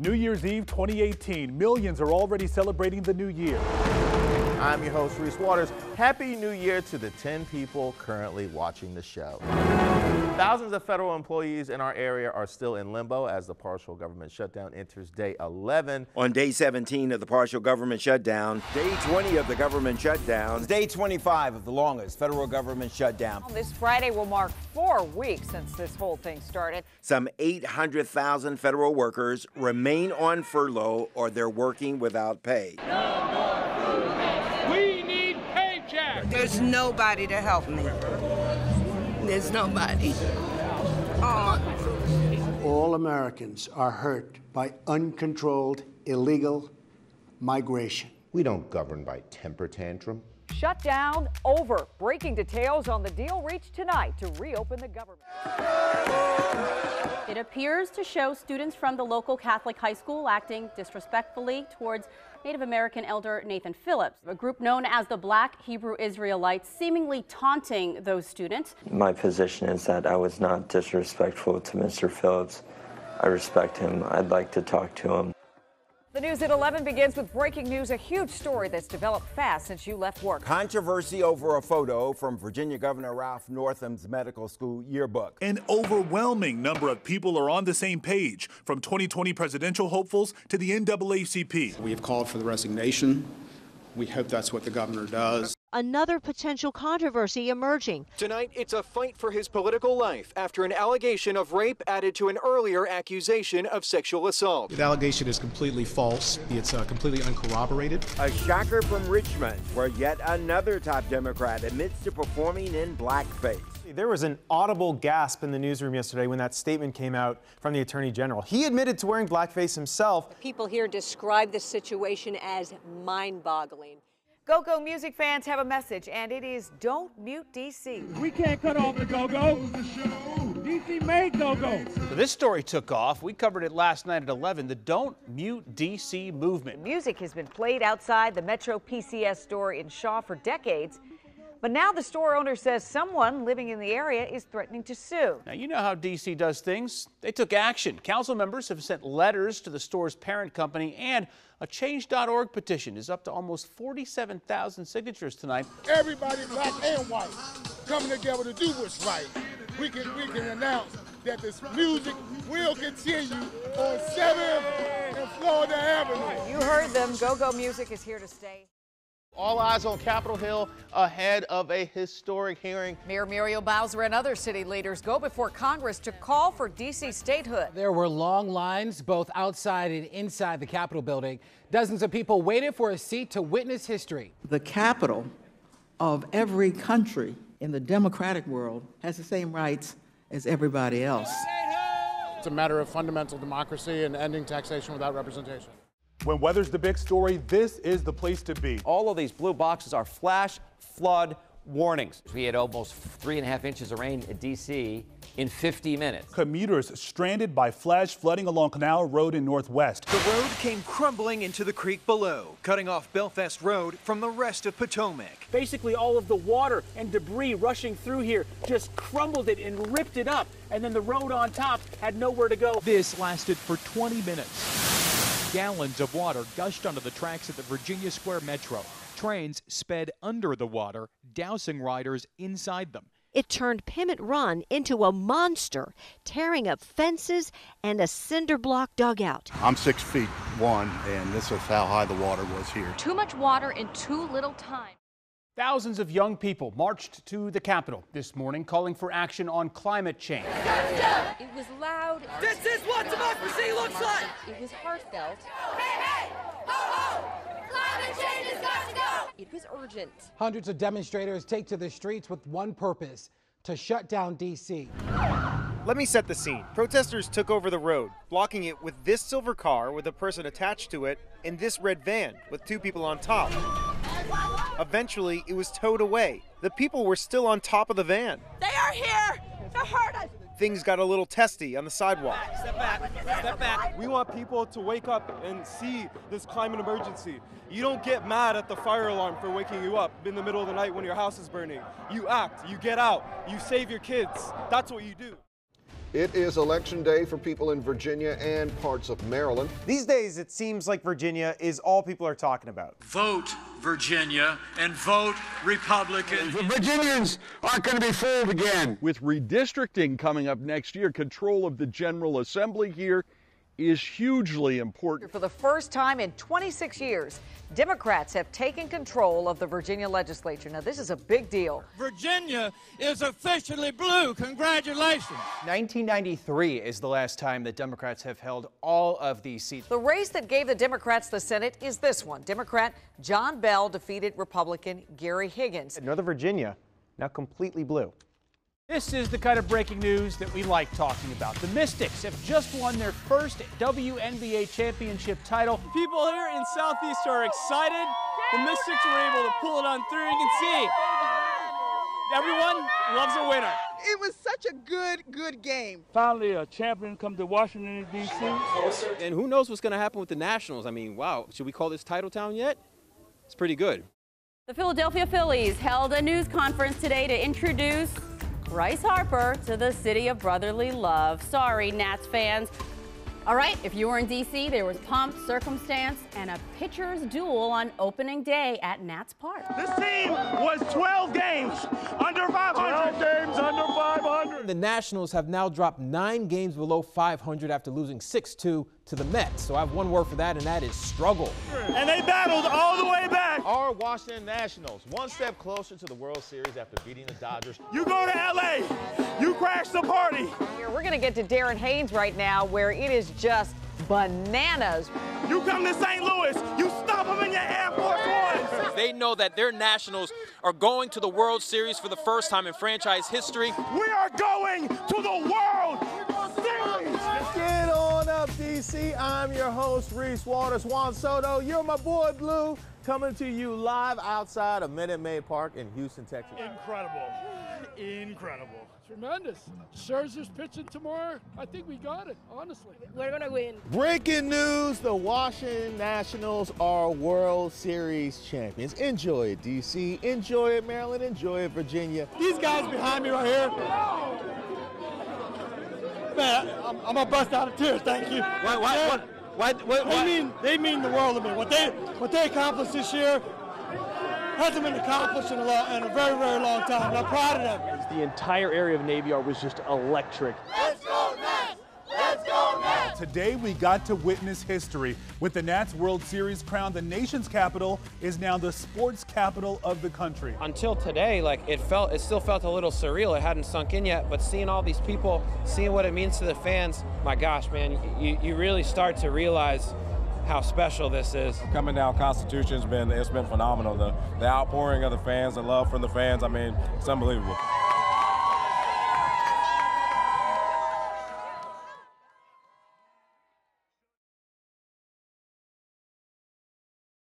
New Year's Eve 2018. Millions are already celebrating the new year. I'm your host, Reese Waters. Happy New Year to the 10 people currently watching the show. Thousands of federal employees in our area are still in limbo as the partial government shutdown enters day 11. On day 17 of the partial government shutdown, day 20 of the government shutdown, Day 25 of the longest federal government shutdown. This Friday will mark 4 weeks since this whole thing started. some 800,000 federal workers remain on furlough or they're working without pay. We need paychecks. There's nobody to help me. There's nobody. All Americans are hurt by uncontrolled illegal migration. We don't govern by temper tantrum. Shutdown over. Breaking details on the deal reached tonight to reopen the government. It appears to show students from the local Catholic high school acting disrespectfully towards Native American elder Nathan Phillips, a group known as the Black Hebrew Israelites, seemingly taunting those students. My position is that I was not disrespectful to Mr. Phillips. I respect him. I'd like to talk to him. The news at 11 begins with breaking news, a huge story that's developed fast since you left work. Controversy over a photo from Virginia Governor Ralph Northam's medical school yearbook. An overwhelming number of people are on the same page, from 2020 presidential hopefuls to the NAACP. We have called for the resignation. We hope that's what the governor does. Another potential controversy emerging. Tonight, it's a fight for his political life after an allegation of rape added to an earlier accusation of sexual assault. The allegation is completely false. It's completely uncorroborated. A shocker from Richmond, where yet another top Democrat admits to performing in blackface. There was an audible gasp in the newsroom yesterday when that statement came out from the Attorney General. He admitted to wearing blackface himself. People here describe the situation as mind-boggling. Go-Go music fans have a message, and it is don't mute D.C. We can't cut off the Go-Go. DC made Go-Go. So this story took off. We covered it last night at 11, the Don't Mute DC movement. Music has been played outside the Metro PCS store in Shaw for decades. But now the store owner says someone living in the area is threatening to sue. Now, you know how DC does things. They took action. Council members have sent letters to the store's parent company, and a Change.org petition is up to almost 47,000 signatures tonight. Everybody, black and white, coming together to do what's right. We can announce that this music will continue on 7th and Florida Avenue. You heard them. Go-Go music is here to stay. All eyes on Capitol Hill ahead of a historic hearing. Mayor Muriel Bowser and other city leaders go before Congress to call for D.C. statehood. There were long lines both outside and inside the Capitol building. Dozens of people waited for a seat to witness history. The capital of every country in the democratic world has the same rights as everybody else. It's a matter of fundamental democracy and ending taxation without representation. When weather's the big story, this is the place to be. All of these blue boxes are flash flood warnings. We had almost 3.5 inches of rain in D.C. in 50 minutes. Commuters stranded by flash flooding along Canal Road in Northwest. The road came crumbling into the creek below, cutting off Belfast Road from the rest of Potomac. Basically, all of the water and debris rushing through here just crumbled it and ripped it up, and then the road on top had nowhere to go. This lasted for 20 minutes. Gallons of water gushed onto the tracks at the Virginia Square Metro. Trains sped under the water, dousing riders inside them. It turned Pemmott Run into a monster, tearing up fences and a cinder block dugout. I'm 6'1", and this is how high the water was here. Too much water in too little time. Thousands of young people marched to the Capitol this morning calling for action on climate change. It was loud. This is what democracy looks like. It was heartfelt. Hey, hey, ho, ho. Climate change has got to go. It was urgent. Hundreds of demonstrators take to the streets with one purpose: to shut down D.C. Let me set the scene. Protesters took over the road, blocking it with this silver car with a person attached to it and this red van with 2 people on top. Eventually, it was towed away. The people were still on top of the van. They are here to hurt us. Things got a little testy on the sidewalk. Step back, step back. We want people to wake up and see this climate emergency. You don't get mad at the fire alarm for waking you up in the middle of the night when your house is burning. You act, you get out, you save your kids. That's what you do. It is election day for people in Virginia and parts of Maryland. These days, it seems like Virginia is all people are talking about. Vote Virginia and vote Republican. Virginians aren't going to be fooled again. With redistricting coming up next year, control of the General Assembly here is hugely important. For the first time in 26 years, Democrats have taken control of the Virginia legislature. Now, this is a big deal. Virginia is officially blue. Congratulations. 1993 is the last time that Democrats have held all of these seats. The race that gave the Democrats the Senate is this one. Democrat John Bell defeated Republican Gary Higgins. Northern Virginia now completely blue. This is the kind of breaking news that we like talking about. The Mystics have just won their first WNBA championship title. People here in Southeast are excited. The Mystics were able to pull it on through. You can see everyone loves a winner. It was such a good game. Finally, a champion come to Washington, D.C. And who knows what's going to happen with the Nationals? I mean, wow, should we call this Titletown yet? It's pretty good. The Philadelphia Phillies held a news conference today to introduce Bryce Harper to the city of brotherly love. Sorry, Nats fans. All right, if you were in D.C., there was pomp, circumstance, and a pitcher's duel on opening day at Nats Park. This team was 12 games under 500. 12 games under 500. The Nationals have now dropped 9 games below 500 after losing 6-2 to the Mets. So I have one word for that, and that is struggle. And they battled all the way back. Our Washington Nationals, one step closer to the World Series after beating the Dodgers. You go to L.A., you crash the party. Here, we're going to get to Darren Haynes right now, where it is just bananas. You come to St. Louis, you stop them in your Air Force Ones. They know that their Nationals are going to the World Series for the first time in franchise history. We are going to the World Series. Get on up, D.C. I'm your host, Reese Waters. Juan Soto, you're my boy Blue, coming to you live outside of Minute Maid Park in Houston, Texas. Incredible. Tremendous. Scherzer's pitching tomorrow. I think we got it, honestly. We're going to win. Breaking news, the Washington Nationals are World Series champions. Enjoy it, D.C. Enjoy it, Maryland. Enjoy it, Virginia. These guys behind me right here, man, I'm going to bust out of tears. Thank you. They mean the world to me. What they accomplished this year hasn't been accomplished in a very, very long time, and I'm proud of them. The entire area of Navy Yard was just electric. Let's go, Nats! Let's go, Nats! Today we got to witness history. With the Nats World Series crown, the nation's capital is now the sports capital of the country. Until today, it still felt a little surreal. It hadn't sunk in yet, but seeing all these people, seeing what it means to the fans, my gosh, man, you really start to realize how special this is. Coming down Constitution, it's been phenomenal. The outpouring of the fans, the love from the fans, I mean, it's unbelievable.